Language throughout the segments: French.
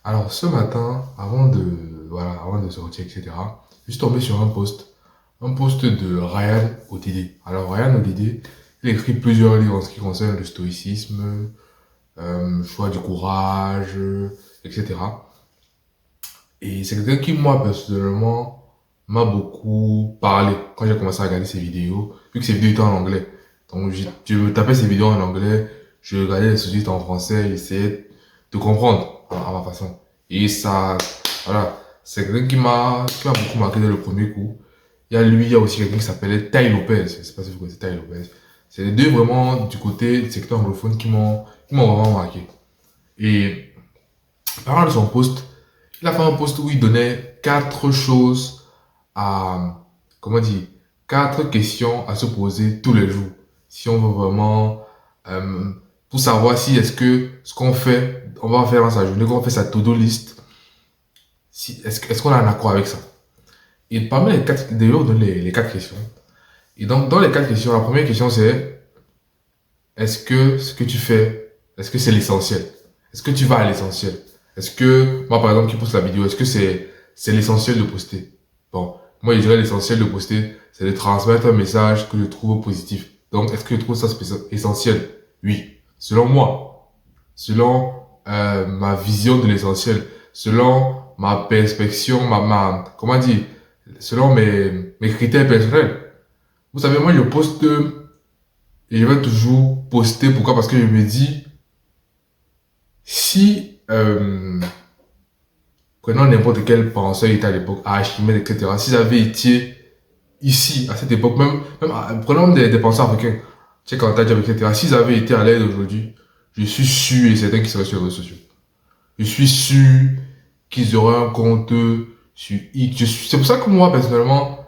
Alors ce matin, avant de sortir, etc., je suis tombé sur un post de Ryan Odede. Alors Ryan Odede, il a écrit plusieurs livres en ce qui concerne le stoïcisme, choix du courage, etc. Et c'est quelqu'un qui, moi, personnellement, m'a beaucoup parlé quand j'ai commencé à regarder ses vidéos, vu que ses vidéos étaient en anglais. Donc je me tapais ses vidéos en anglais, je regardais les sous-titres en français, j'essayais de comprendre à ma façon. Et ça, voilà, c'est quelqu'un qui m'a beaucoup marqué dès le premier coup. Il y a aussi quelqu'un qui s'appelait Tai Lopez. Je sais pas si vous connaissez Tai Lopez. C'est les deux vraiment du côté du secteur anglophone qui m'ont vraiment marqué. Et parlant de son post, il a fait un post où il donnait quatre choses à, comment dire, quatre questions à se poser tous les jours. Si on veut vraiment, euh, pour savoir si est-ce que ce qu'on fait, on va faire dans sa journée, qu'on fait sa to-do list, si, est-ce qu'on est en accord avec ça. Et parmi les quatre, d'ailleurs, on donne les quatre questions. Et donc, dans les quatre questions, la première question c'est, est-ce que ce que tu fais, est-ce que c'est l'essentiel? Est-ce que tu vas à l'essentiel? Est-ce que, moi par exemple qui poste la vidéo, est-ce que c'est l'essentiel de poster? Bon, moi je dirais l'essentiel de poster, c'est de transmettre un message que je trouve positif. Donc est-ce que je trouve ça essentiel? Oui. Selon moi, selon ma vision de l'essentiel, selon ma perspective, comment dire, selon mes critères personnels. Vous savez, moi je poste et je vais toujours poster. Pourquoi? Parce que je me dis, si, prenons n'importe quel penseur était à l'époque, Archimède, etc., s'ils avaient été ici, à cette époque, prenons des penseurs africains, Cheikh Anta Diop, etc., s'ils avaient été à l'aide aujourd'hui, je suis sûr et certain qu'ils seraient sur les réseaux sociaux. Je suis sûr qu'ils auraient un compte sur X. C'est pour ça que moi, personnellement,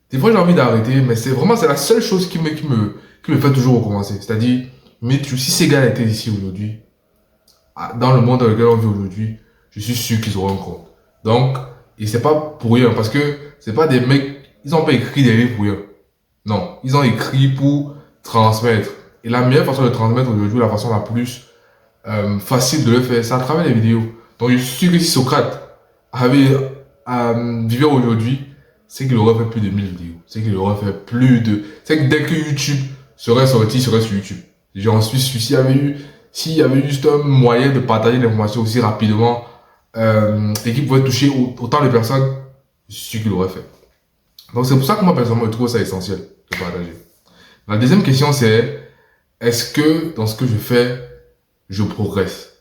des fois j'ai envie d'arrêter, mais c'est la seule chose qui me fait toujours recommencer. C'est-à-dire, mais si ces gars étaient ici aujourd'hui, dans le monde dans lequel on vit aujourd'hui, je suis sûr qu'ils auront un compte. Donc, et c'est pas pour rien, parce que c'est pas des mecs, ils ont pas écrit des livres pour rien. Non, ils ont écrit pour transmettre. Et la meilleure façon de transmettre aujourd'hui, la façon la plus facile de le faire, c'est à travers les vidéos. Donc, je suis sûr que si Socrate avait vivait aujourd'hui, c'est qu'il aurait fait plus de 1000 vidéos. C'est qu'il aurait fait plus de... C'est que dès que YouTube serait sorti, il serait sur YouTube. J'en suis sûr, s'il y avait eu juste un moyen de partager l'information aussi rapidement, et qui pouvait toucher autant de personnes, je suis sûr qu'il l'aurait fait. Donc c'est pour ça que moi, personnellement, je trouve ça essentiel de partager. La deuxième question, c'est, est-ce que dans ce que je fais, je progresse?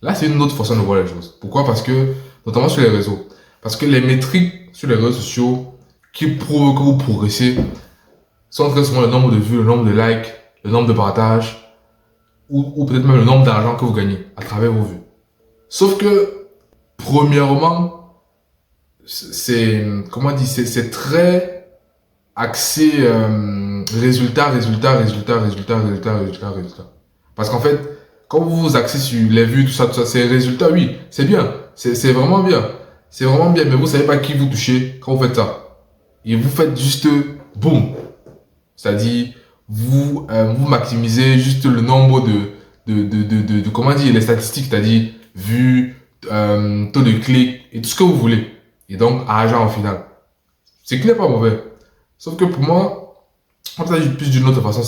Là, c'est une autre façon de voir les choses. Pourquoi? Parce que, notamment sur les réseaux, parce que les métriques sur les réseaux sociaux qui prouvent que vous progressez sont très souvent le nombre de vues, le nombre de likes, le nombre de partages, ou peut-être même le nombre d'argent que vous gagnez à travers vos vues. Sauf que, premièrement, comment dire, c'est très axé résultat. Parce qu'en fait, quand vous vous axez sur les vues, tout ça, c'est résultats, oui, c'est bien, c'est vraiment bien. C'est vraiment bien, mais vous savez pas qui vous touchez quand vous faites ça. Et vous faites juste boum. C'est-à-dire, vous maximisez juste le nombre comment dire, les statistiques, c'est-à-dire vues, taux de clics et tout ce que vous voulez. Et donc, argent au final. C'est qui n'est pas mauvais. Sauf que pour moi, en fait, plus d'une autre façon,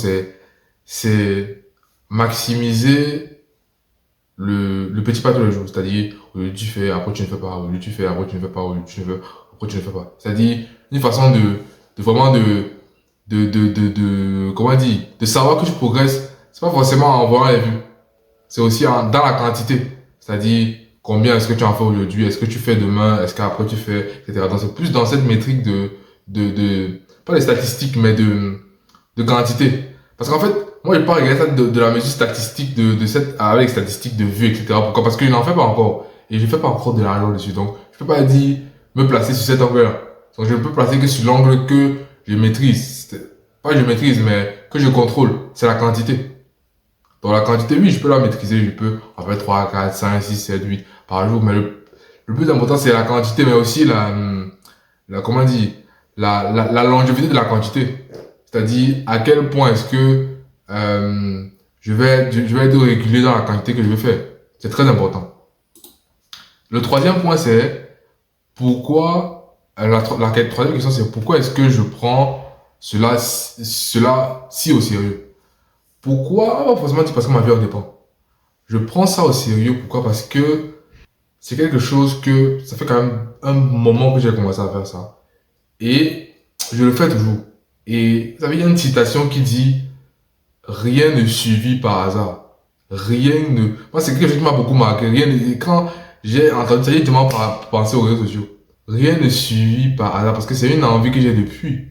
c'est maximiser le petit pas tous les jours. C'est-à-dire, aujourd'hui tu fais, après tu ne fais pas, aujourd'hui tu fais, après tu ne fais pas, aujourd'hui tu ne fais, après tu ne fais pas. C'est-à-dire, une façon de vraiment comment dire, de savoir que tu progresses. C'est pas forcément en voyant les vues. C'est aussi dans la quantité. C'est-à-dire, combien est-ce que tu en fais aujourd'hui, est-ce que tu fais demain, est-ce qu'après tu fais, etc. Donc c'est plus dans cette métrique pas les statistiques, mais de quantité. Parce qu'en fait, moi je pas regarder ça de la mesure statistique avec les statistiques de vues, etc. Pourquoi? Parce qu'il n'en fait pas encore. Et je fais pas encore de l'argent dessus. Donc, je peux pas dire, me placer sur cet angle-là. Donc, je ne peux placer que sur l'angle que je maîtrise. Pas que je maîtrise, mais que je contrôle. C'est la quantité. Donc, la quantité, oui, je peux la maîtriser. Je peux en faire 3 4 5 6 7 8 par jour. Mais le plus important, c'est la quantité, mais aussi comment dire, la longévité de la quantité. C'est-à-dire, à quel point est-ce que je vais être régulier dans la quantité que je vais faire. C'est très important. Le troisième point, c'est pourquoi, troisième question, c'est pourquoi est-ce que je prends cela si au sérieux? Pourquoi? Pas forcément dire parce que ma vie en dépend. Je prends ça au sérieux, pourquoi? Parce que c'est quelque chose que, ça fait quand même un moment que j'ai commencé à faire ça. Et je le fais toujours. Et vous savez, il y a une citation qui dit, rien ne suffit par hasard. Rien ne... Moi, c'est quelque chose qui m'a beaucoup marqué. Quand j'ai entendu ça, j'ai tellement pensé aux réseaux sociaux. Rien ne suffit par hasard parce que c'est une envie que j'ai depuis,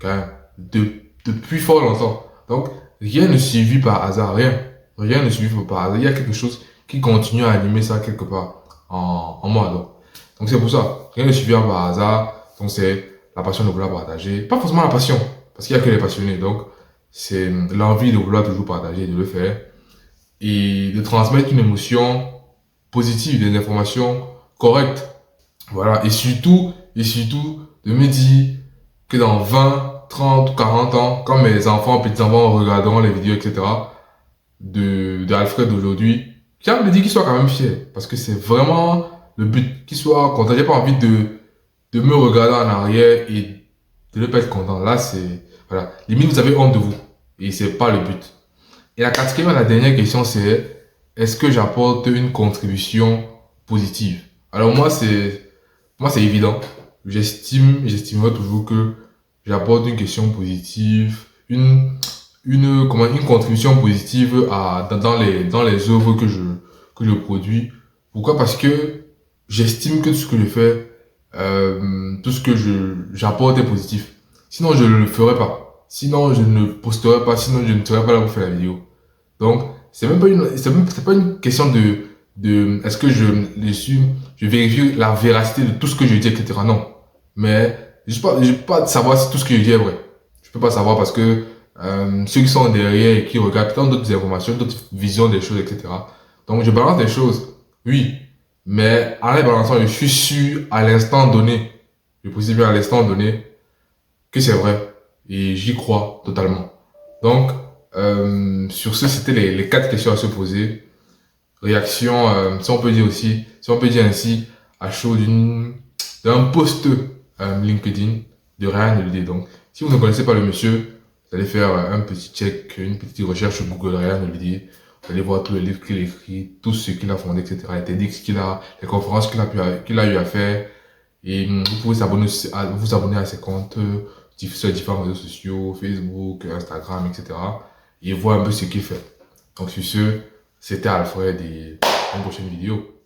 quand même, depuis fort longtemps. Donc, rien ne suffit par hasard, rien. Rien ne suffit par hasard. Il y a quelque chose qui continue à animer ça quelque part en moi. Donc c'est pour ça. Rien ne suffit par hasard. Donc, c'est la passion de vouloir partager. Pas forcément la passion, parce qu'il y a que les passionnés. Donc, c'est l'envie de vouloir toujours partager, de le faire et de transmettre une émotion positive, des informations correctes. Voilà. Et surtout, de me dire que dans 20, 30, 40 ans, quand mes enfants, petits-enfants regarderont les vidéos, etc., d'Alfred d'aujourd'hui, j'ai envie de dire qu'ils soient quand même fiers. Parce que c'est vraiment le but. Qu'ils soient contents. J'ai pas envie de me regarder en arrière et de ne pas être content. Là, c'est, voilà. Limite, vous avez honte de vous. Et c'est pas le but. Et la dernière question, c'est est-ce que j'apporte une contribution positive? Alors moi, c'est évident. J'estimerai toujours que j'apporte une question positive, une contribution positive dans les œuvres que je produis. Pourquoi? Parce que j'estime que tout ce que je fais, tout ce que j'apporte est positif. Sinon, je ne le ferais pas. Sinon, je ne posterai pas. Sinon, je ne serais pas là pour faire la vidéo. Donc, c'est pas une question est-ce que je vérifie la véracité de tout ce que je dis, etc. Non. Mais, je peux pas savoir si tout ce que je dis est vrai. Je peux pas savoir parce que, ceux qui sont derrière et qui regardent tant d'autres informations, d'autres visions des choses, etc. Donc, je balance des choses. Oui. Mais, en les balançant, je suis sûr à l'instant donné, je précise bien à l'instant donné, que c'est vrai. Et j'y crois totalement. Donc, sur ce, c'était les quatre questions à se poser. Réaction, si on peut dire aussi, si on peut dire ainsi, à chaud d'un post LinkedIn de Ryan Holiday. Donc, si vous ne connaissez pas le monsieur, vous allez faire un petit check, une petite recherche sur Google Ryan Holiday. Vous allez voir tous les livres qu'il a écrit, tout ce qu'il a fondé, etc. Les TEDx qu'il a, les conférences qu'il a eu à faire. Et vous pouvez vous abonner à ses comptes sur différents réseaux sociaux, Facebook, Instagram, etc. Et voir un peu ce qu'il fait. Donc sur ce, c'était Alfred et à une prochaine vidéo.